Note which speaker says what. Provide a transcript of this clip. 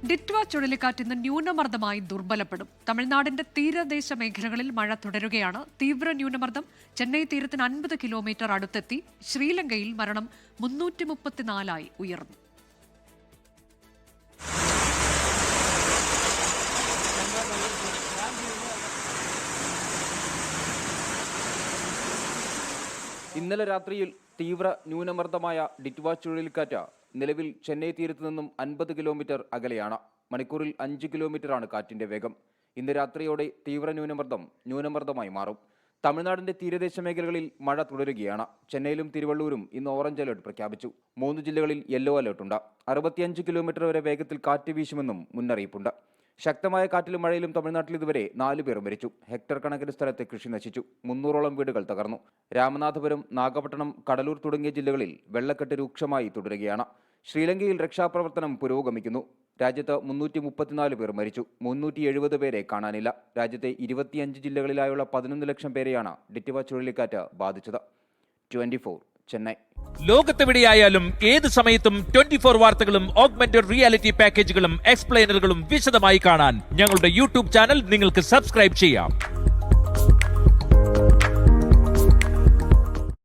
Speaker 1: ഡിറ്റ്വ ചുഴലിക്കാറ്റ് ഇന്ന് ന്യൂനമർദ്ദമായി ദുർബലപ്പെടും. തമിഴ്നാടിന്റെ തീരദേശ മേഖലകളിൽ മഴ തുടരുകയാണ്. തീവ്ര ന്യൂനമർദ്ദം ചെന്നൈ തീരത്തിന് 50 കിലോമീറ്റർ അടുത്തെത്തി. ശ്രീലങ്കയിൽ മരണം 334 ഉയർന്നു.
Speaker 2: ഇന്നലെ രാത്രിയിൽ തീവ്ര ന്യൂനമർദ്ദമായ ഡിറ്റ്വ ചുഴലിക്കാറ്റ് നിലവിൽ ചെന്നൈ തീരത്ത് നിന്നും 50 കിലോമീറ്റർ അകലെയാണ്. മണിക്കൂറിൽ 5 കിലോമീറ്ററാണ് കാറ്റിന്റെ വേഗം. ഇന്ന് രാത്രിയോടെ തീവ്ര ന്യൂനമർദ്ദമായി മാറും. തമിഴ്നാടിന്റെ തീരദേശ മേഖലകളിൽ മഴ തുടരുകയാണ്. ചെന്നൈയിലും തിരുവള്ളൂരും ഇന്ന് ഓറഞ്ച് അലർട്ട് പ്രഖ്യാപിച്ചു. 3 ജില്ലകളിൽ യെല്ലോ അലർട്ടുണ്ട്. 65 കിലോമീറ്റർ വരെ വേഗത്തിൽ കാറ്റ് വീശുമെന്നും മുന്നറിയിപ്പുണ്ട്. ശക്തമായ കാറ്റിലും മഴയിലും തമിഴ്നാട്ടിൽ ഇതുവരെ 4 പേർ മരിച്ചു. ഹെക്ടർ കണക്കിന് സ്ഥലത്ത് കൃഷി നശിച്ചു. 300ഓളം വീടുകൾ തകർന്നു. രാമനാഥപുരം, നാഗപട്ടണം, കടലൂർ തുടങ്ങിയ ജില്ലകളിൽ വെള്ളക്കെട്ട് രൂക്ഷമായി തുടരുകയാണ്. ശ്രീലങ്കയിൽ രക്ഷാപ്രവർത്തനം പുരോഗമിക്കുന്നു. രാജ്യത്ത് 334 പേർ മരിച്ചു. 370 പേരെ കാണാനില്ല. രാജ്യത്തെ 25 ജില്ലകളിലായുള്ള 11 ലക്ഷം പേരെയാണ് ഡിറ്റ്വ ചുഴലിക്കാറ്റ് ബാധിച്ചത്. 24 ചെന്നൈ.
Speaker 3: ലോകത്തെവിടെയായാലും ഏത് സമയത്തും 24 വാർത്തകളും ഓഗ്മെന്റഡ് റിയാലിറ്റി പാക്കേജുകളും എക്സ്പ്ലെയിനറുകളും വിശദമായി കാണാൻ ഞങ്ങളുടെ യൂട്യൂബ് ചാനൽ നിങ്ങൾക്ക് സബ്സ്ക്രൈബ് ചെയ്യാം.